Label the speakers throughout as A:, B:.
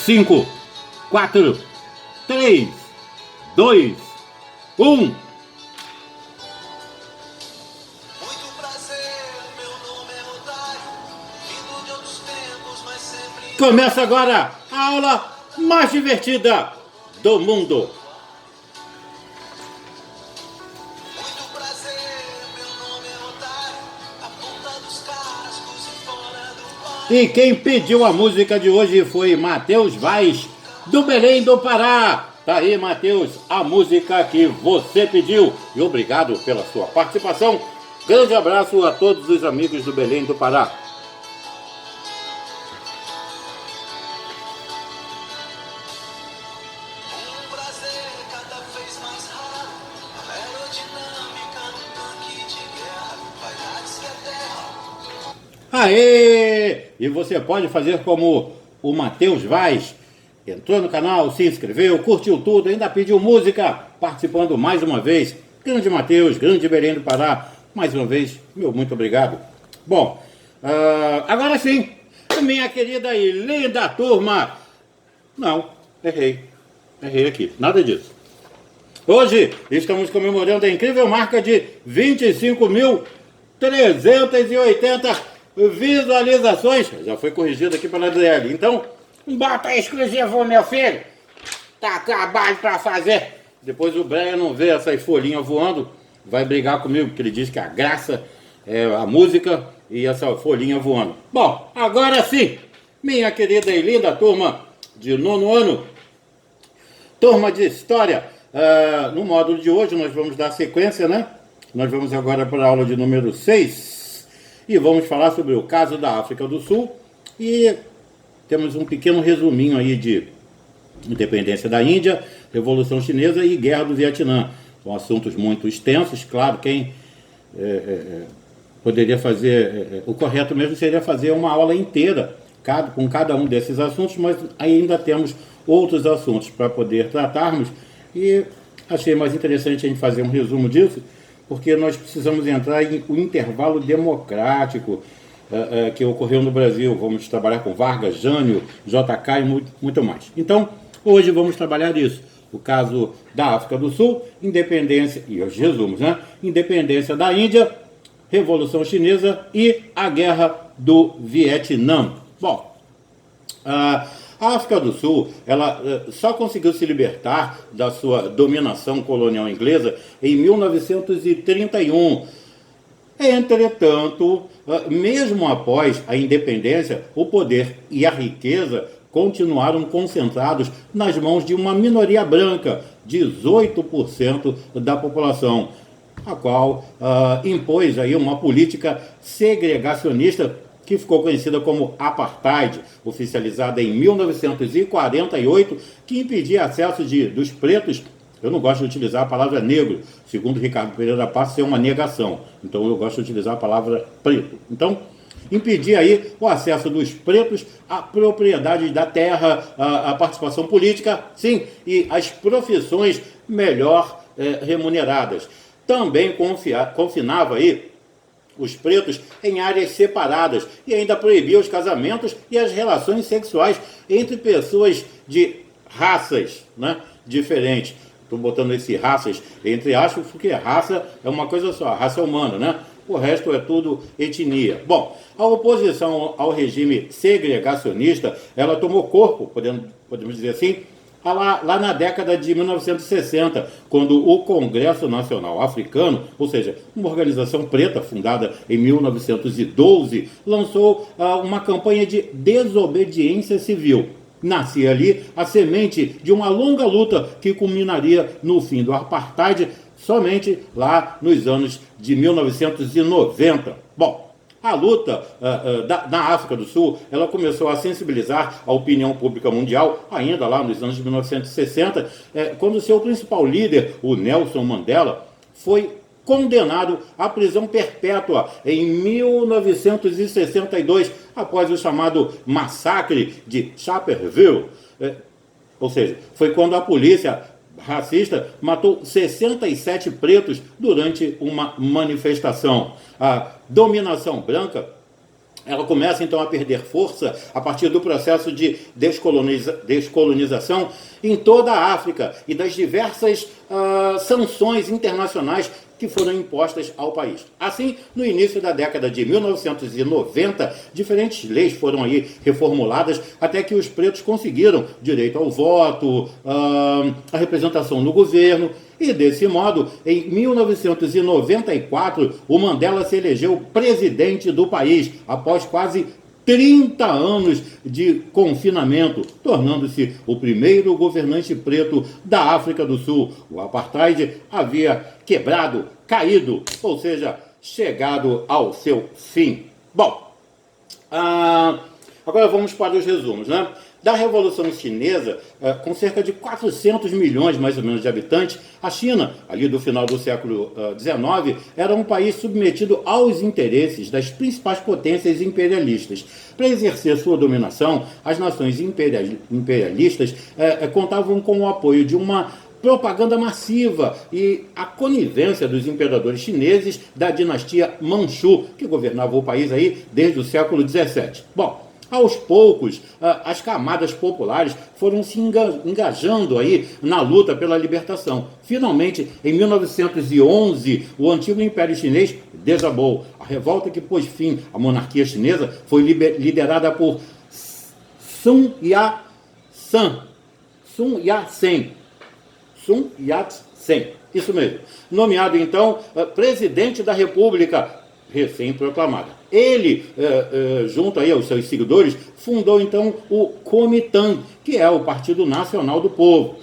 A: 5, 4, 3, 2, 1. Começa agora a aula mais divertida do mundo. E quem pediu a música de hoje foi Matheus Vaz, do Belém do Pará. Tá aí, Matheus, a música que você pediu. E obrigado pela sua participação. Grande abraço a todos os amigos do Belém do Pará. Aê! E você pode fazer como o Matheus Vaz. Entrou no canal, se inscreveu, curtiu tudo, ainda pediu música, participando mais uma vez. Grande Matheus, grande Belém do Pará, mais uma vez, meu muito obrigado. Bom, agora sim, minha querida e linda turma. Não, errei aqui, nada disso. Hoje estamos comemorando a incrível marca de 25.380 visualizações. Já foi corrigido aqui pela DL. Então, bota exclusivo, meu filho. Tá trabalho pra fazer. Depois o Brian não vê essas folhinhas voando, vai brigar comigo, porque ele diz que a graça é a música e essa folhinha voando. Bom, agora sim, minha querida e linda turma de nono ano, turma de História. No módulo de hoje nós vamos dar sequência, né? Nós vamos agora para a aula de número 6. E vamos falar sobre o caso da África do Sul. E temos um pequeno resuminho aí de independência da Índia, Revolução Chinesa e Guerra do Vietnã. São assuntos muito extensos, claro, quem poderia fazer, o correto mesmo seria fazer uma aula inteira com cada um desses assuntos, mas ainda temos outros assuntos para poder tratarmos e achei mais interessante a gente fazer um resumo disso, porque nós precisamos entrar em um intervalo democrático que ocorreu no Brasil. Vamos trabalhar com Vargas, Jânio, JK e muito mais. Então, hoje vamos trabalhar isso. O caso da África do Sul, independência, e os resumos, né? Independência da Índia, Revolução Chinesa e a Guerra do Vietnã. Bom, a África do Sul, ela só conseguiu se libertar da sua dominação colonial inglesa em 1931. Entretanto, mesmo após a independência, o poder e a riqueza continuaram concentrados nas mãos de uma minoria branca, 18% da população, a qual impôs aí uma política segregacionista que ficou conhecida como Apartheid, oficializada em 1948, que impedia acesso dos pretos. Eu não gosto de utilizar a palavra negro, segundo Ricardo Pereira Passos, é uma negação. Então eu gosto de utilizar a palavra preto. Então, impedia aí o acesso dos pretos à propriedade da terra, à participação política, sim, e às profissões melhor remuneradas. Também confinava aí os pretos em áreas separadas e ainda proibia os casamentos e as relações sexuais entre pessoas de raças, né, diferentes. Estou botando esse raças entre aspas porque raça é uma coisa só, a raça humana, né? O resto é tudo etnia. Bom, a oposição ao regime segregacionista, ela tomou corpo, podemos dizer assim, lá na década de 1960, quando o Congresso Nacional Africano, ou seja, uma organização preta fundada em 1912, lançou uma campanha de desobediência civil. Nascia ali a semente de uma longa luta que culminaria no fim do Apartheid somente lá nos anos de 1990. Bom, a luta na África do Sul, ela começou a sensibilizar a opinião pública mundial, ainda lá nos anos de 1960, quando seu principal líder, o Nelson Mandela, foi condenado à prisão perpétua em 1962, após o chamado massacre de Sharpeville. Ou seja, foi quando a polícia racista matou 67 pretos durante uma manifestação. A dominação branca ela começa então a perder força a partir do processo de descolonização em toda a África e das diversas sanções internacionais que foram impostas ao país. Assim, no início da década de 1990, diferentes leis foram aí reformuladas até que os pretos conseguiram direito ao voto, a representação no governo, e desse modo, em 1994, o Mandela se elegeu presidente do país, após quase 30 anos de confinamento, tornando-se o primeiro governante preto da África do Sul. O apartheid havia quebrado, caído, ou seja, chegado ao seu fim. Bom, agora vamos para os resumos, né? Da Revolução Chinesa, com cerca de 400 milhões, mais ou menos, de habitantes, a China, ali do final do século XIX, era um país submetido aos interesses das principais potências imperialistas. Para exercer sua dominação, as nações imperialistas contavam com o apoio de uma propaganda massiva e a conivência dos imperadores chineses da dinastia Manchu, que governava o país aí desde o século XVII. Bom, aos poucos, as camadas populares foram se engajando aí na luta pela libertação. Finalmente, em 1911, o antigo Império Chinês desabou. A revolta que pôs fim à monarquia chinesa foi liderada por Sun Yat-sen, isso mesmo. Nomeado então presidente da República recém-proclamada. Ele, junto aí aos seus seguidores, fundou então o Kuomintang, que é o Partido Nacional do Povo.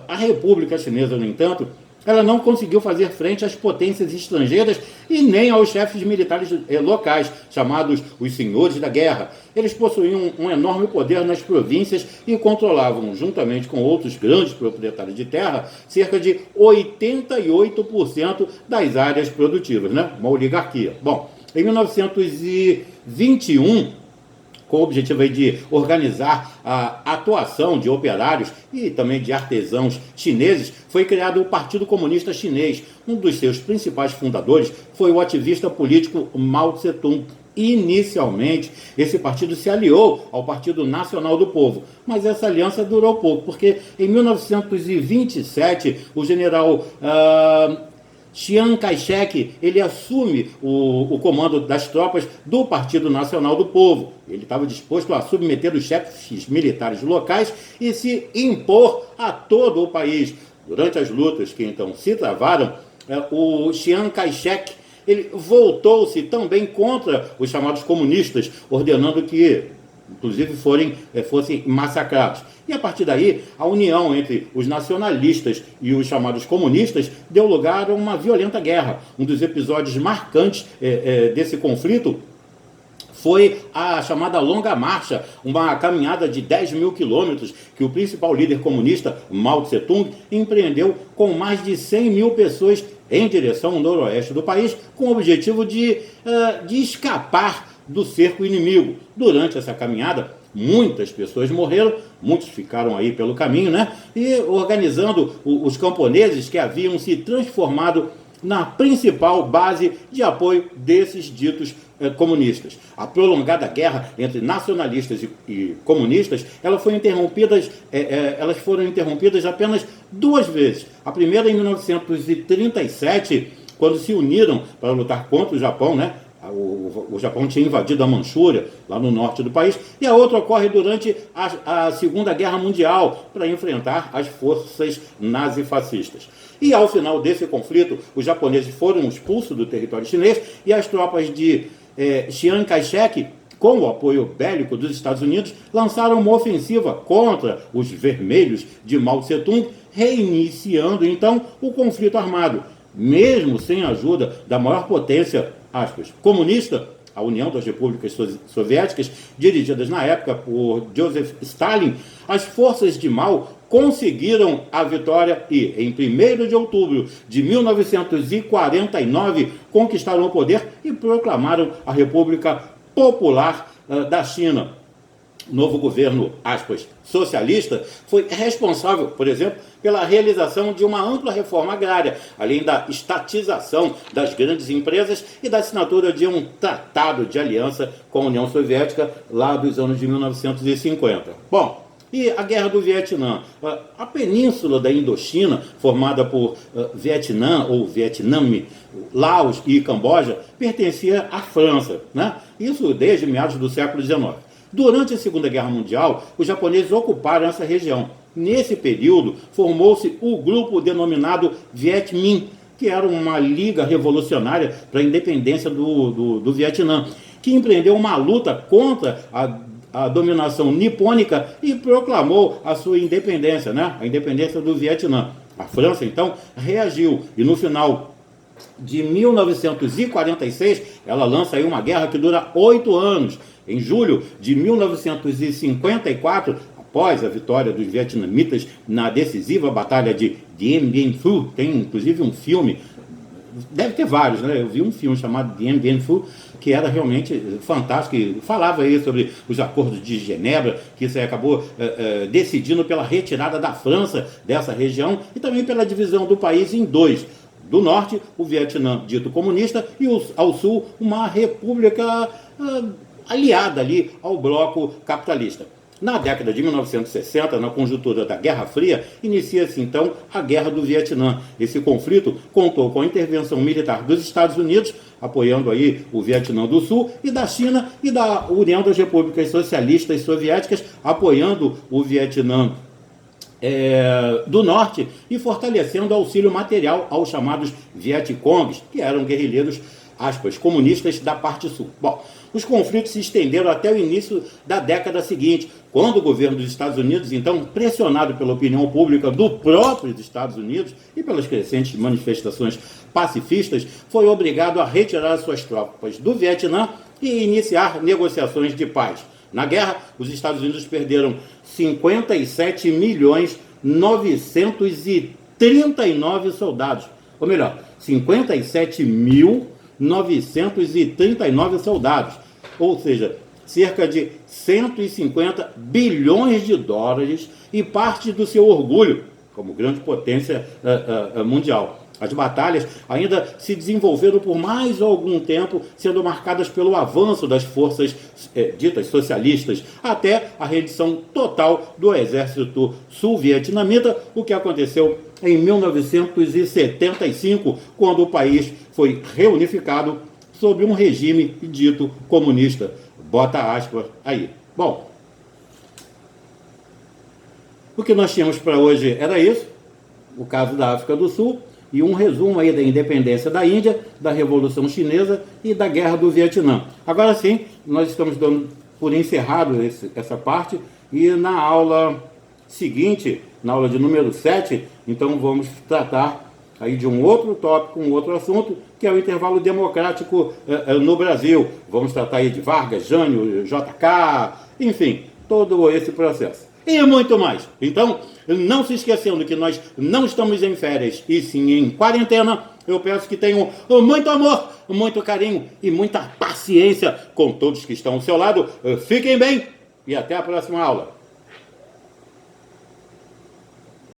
A: A República Chinesa, no entanto, ela não conseguiu fazer frente às potências estrangeiras e nem aos chefes militares locais, chamados os senhores da guerra. Eles possuíam um enorme poder nas províncias e controlavam, juntamente com outros grandes proprietários de terra, cerca de 88% das áreas produtivas, né? Uma oligarquia. Bom, em 1921, com o objetivo aí de organizar a atuação de operários e também de artesãos chineses, foi criado o Partido Comunista Chinês. Um dos seus principais fundadores foi o ativista político Mao Tse-tung. Inicialmente, esse partido se aliou ao Partido Nacional do Povo, mas essa aliança durou pouco, porque em 1927, o general Chiang Kai-shek, ele assume o comando das tropas do Partido Nacional do Povo. Ele estava disposto a submeter os chefes militares locais e se impor a todo o país. Durante as lutas que então se travaram, o Chiang Kai-shek, ele voltou-se também contra os chamados comunistas, ordenando que, inclusive, fossem massacrados. E a partir daí, a união entre os nacionalistas e os chamados comunistas deu lugar a uma violenta guerra. Um dos episódios marcantes desse conflito foi a chamada Longa Marcha, uma caminhada de 10 mil quilômetros que o principal líder comunista, Mao Tse-tung, empreendeu com mais de 100 mil pessoas em direção ao noroeste do país, com o objetivo de escapar do cerco inimigo. Durante essa caminhada, muitas pessoas morreram, muitos ficaram aí pelo caminho, né? E organizando os camponeses que haviam se transformado na principal base de apoio desses ditos comunistas. A prolongada guerra entre nacionalistas e comunistas, elas foram interrompidas apenas duas vezes. A primeira em 1937, quando se uniram para lutar contra o Japão, né? O Japão tinha invadido a Manchúria, lá no norte do país, e a outra ocorre durante a Segunda Guerra Mundial, para enfrentar as forças nazifascistas. E ao final desse conflito, os japoneses foram expulsos do território chinês e as tropas de Chiang Kai-shek, com o apoio bélico dos Estados Unidos, lançaram uma ofensiva contra os vermelhos de Mao Tse-tung, reiniciando então o conflito armado. Mesmo sem a ajuda da maior potência, aspas, comunista, a União das Repúblicas Soviéticas, dirigidas na época por Joseph Stalin, as forças de Mao conseguiram a vitória e, em 1º de outubro de 1949, conquistaram o poder e proclamaram a República Popular da China. novo governo, aspas, socialista, foi responsável, por exemplo, pela realização de uma ampla reforma agrária, além da estatização das grandes empresas e da assinatura de um tratado de aliança com a União Soviética lá dos anos de 1950. Bom, e a Guerra do Vietnã? A península da Indochina, formada por Vietnã ou Vietname, Laos e Camboja, pertencia à França, né? Isso desde meados do século XIX. Durante a Segunda Guerra Mundial, os japoneses ocuparam essa região. Nesse período, formou-se o grupo denominado Viet Minh, que era uma liga revolucionária para a independência do Vietnã, que empreendeu uma luta contra a dominação nipônica e proclamou a sua independência, né? A independência do Vietnã. A França, então, reagiu e no final de 1946, ela lança aí uma guerra que dura 8 anos. Em julho de 1954, após a vitória dos vietnamitas na decisiva batalha de Dien Bien Phu, tem inclusive um filme, deve ter vários, né? Eu vi um filme chamado Dien Bien Phu, que era realmente fantástico, e falava aí sobre os acordos de Genebra, que isso aí acabou decidindo pela retirada da França dessa região e também pela divisão do país em dois. Do norte, o Vietnã dito comunista, e ao sul, uma república aliada ali ao bloco capitalista. Na década de 1960, na conjuntura da Guerra Fria, inicia-se então a Guerra do Vietnã. Esse conflito contou com a intervenção militar dos Estados Unidos, apoiando aí o Vietnã do Sul, e da China e da União das Repúblicas Socialistas Soviéticas, apoiando o Vietnã do Norte e fortalecendo o auxílio material aos chamados Vietcongs, que eram guerrilheiros, aspas, comunistas da parte sul. Bom, os conflitos se estenderam até o início da década seguinte, quando o governo dos Estados Unidos, então pressionado pela opinião pública do próprio dos Estados Unidos e pelas crescentes manifestações pacifistas, foi obrigado a retirar suas tropas do Vietnã e iniciar negociações de paz. Na guerra, os Estados Unidos perderam 57.939 soldados. Ou melhor, 57.939 soldados. Ou seja, cerca de 150 bilhões de dólares e parte do seu orgulho como grande potência mundial. As batalhas ainda se desenvolveram por mais algum tempo, sendo marcadas pelo avanço das forças ditas socialistas, até a rendição total do exército sul-vietnamita, o que aconteceu em 1975, quando o país foi reunificado sob um regime dito comunista. Bota aspas aí. Bom, o que nós tínhamos para hoje era isso, o caso da África do Sul, e um resumo aí da independência da Índia, da Revolução Chinesa e da Guerra do Vietnã. Agora sim, nós estamos dando por encerrado essa parte, e na aula seguinte, na aula de número 7, então vamos tratar aí de um outro tópico, um outro assunto, que é o intervalo democrático no Brasil. Vamos tratar aí de Vargas, Jânio, JK, enfim, todo esse processo. E muito mais. Então, não se esquecendo que nós não estamos em férias, e sim em quarentena. Eu peço que tenham muito amor, muito carinho e muita paciência com todos que estão ao seu lado. Fiquem bem e até a próxima aula.